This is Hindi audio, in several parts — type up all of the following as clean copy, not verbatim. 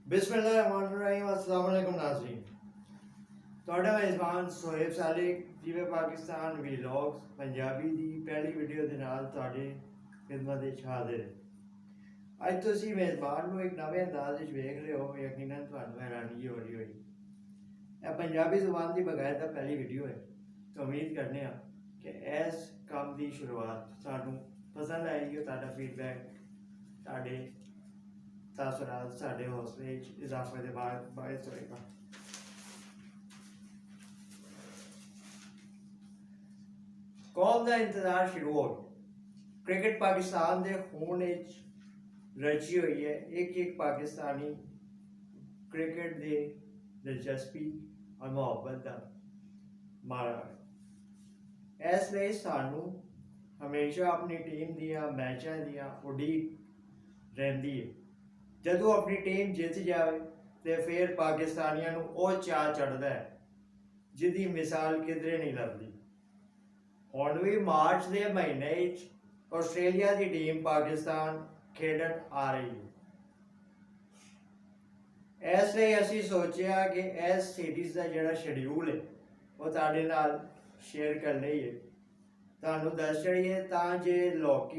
बिस्मिल्लाहिर्रहमानिर्रहीम। अस्सलाम वालेकुम नाज़रीन, ਤੁਹਾਡਾ ਮੇਜ਼ਬਾਨ ਸੋਹੇਬ ਸਾਲਿਕ ਜਿਵੇਂ ਪਾਕਿस्तान ਵੀਲੌਗਸ पंजाबी ਦੀ पहली वीडियो ਦੇ ਨਾਲ ਤੁਹਾਡੇ ਖਿਦਮਤ ਵਿੱਚ ਹਾਜ਼ਰ ਹੈ। ਅੱਜ ਤੁਸੀਂ ਮੇਜ਼ਬਾਨ ਨੂੰ ਇੱਕ ਨਵੇਂ ਅੰਦਾਜ਼ ਵਿੱਚ ਵੇਖ ਰਹੇ ਹੋ। ਯਕੀਨਨ ਤੁਹਾਨੂੰ ਹੈਰਾਨੀ ਹੋ ਰਹੀ ਹੋਈ। ਇਹ ਪੰਜਾਬੀ ਜ਼ੁਬਾਨ ਦੀ ਬਗੈਰ पहली वीडियो है, तो उम्मीद करने कि इस काम की शुरुआत सानू पसंद आएगी। ਤੁਹਾਡਾ फीडबैक ਤੁਹਾਡੇ तासुरात साढ़े हौसले इजाफे के बायस होएगा। कौम का इंतजार शुरू हो गया। क्रिकेट पाकिस्तान के खून रची हुई है। एक पाकिस्तानी क्रिकेट की दिलचस्पी और मुहब्बत का मारा है। इसलिए सानू हमेशा अपनी टीम दियां मैचों दियां उड़ीक रहिंदी है। जदों अपनी टीम जित जाए तो फिर पाकिस्तानियों को वह चाह चढ़ता है जिसकी मिसाल किधरे नहीं लगती। हुण भी मार्च के महीने आस्ट्रेलिया की टीम पाकिस्तान खेडन आ रही है। इसलिए असी सोचा कि इस सीरीज़ का जोड़ा शेड्यूल है वो तुहाडे नाल शेयर कर लईए, तुहानू दस चढ़िए ताकि लोग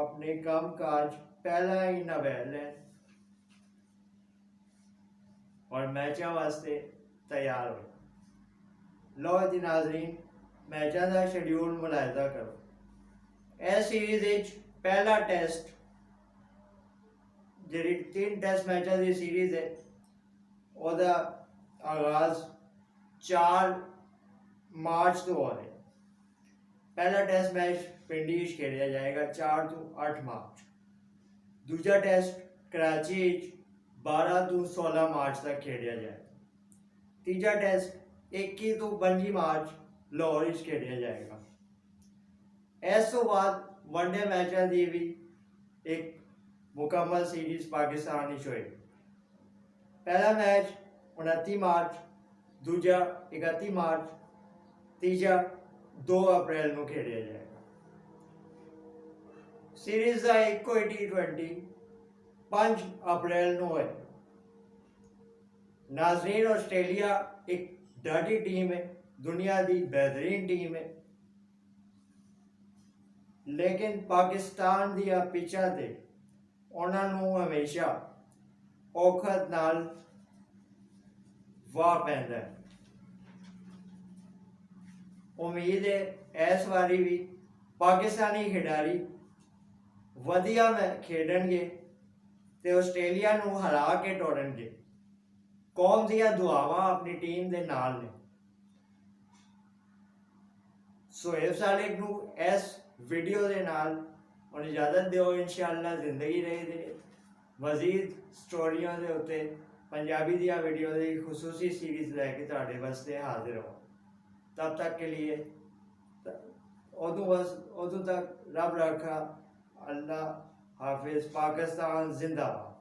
अपने काम काज पहला ही नवेल लें और मैचों वास्ते तैयार हो। लो जी नाजरीन, मैचों का शेड्यूल मुलायजा करो। इस सीरीज़ पहला टेस्ट जी 3 टेस्ट मैचों की सीरीज़ है, उसका आगाज 4 मार्च तो हो रहा है। पहला टेस्ट मैच पिंडी खेलिया जाएगा 4 तो 8 मार्च। दूजा टेस्ट कराची 12 तो 16 मार्च तक खेलिया जाएगा। तीजा टेस्ट 21 तो 25 मार्च लाहौर खेलिया जाएगा। इस तो बाद वनडे मैचों की भी एक मुकम्मल सीरीज़ पाकिस्तान होएगी। पहला मैच 29 मार्च, दूजा 31 मार्च, तीजा 2 अप्रैल को खेलिया जाएगा। सीरीज़ का एक T20 5 अप्रैल को है। नाजरीन, आस्ट्रेलिया एक डटी टीम है, दुनिया की बेहतरीन टीम है, लेकिन पाकिस्तान दी पिचा ते उन्होंने हमेशा औखत नाल वाह पैंदा है। उम्मीद है इस बारी भी पाकिस्तानी खिडारी वधिया खेडणगे ते आस्ट्रेलिया नूं हरा के टोरनगे। कौम दियां दुआवां अपनी टीम दे नाल ने। सोहेब सालिक नूं इस वीडियो दे नाल हुण इजाजत दिओ। इंशाअल्लाह जिंदगी रही दे मजीद स्टोरियों के उत्ते पंजाबी दियां वीडियो की खुसूसी सीरीज़ लैके तुहाडे वास्ते हाजिर हो। तब तक के लिए उदों तक रब रखा। अल्लाह हाफिज। पाकिस्तान जिंदाबाद।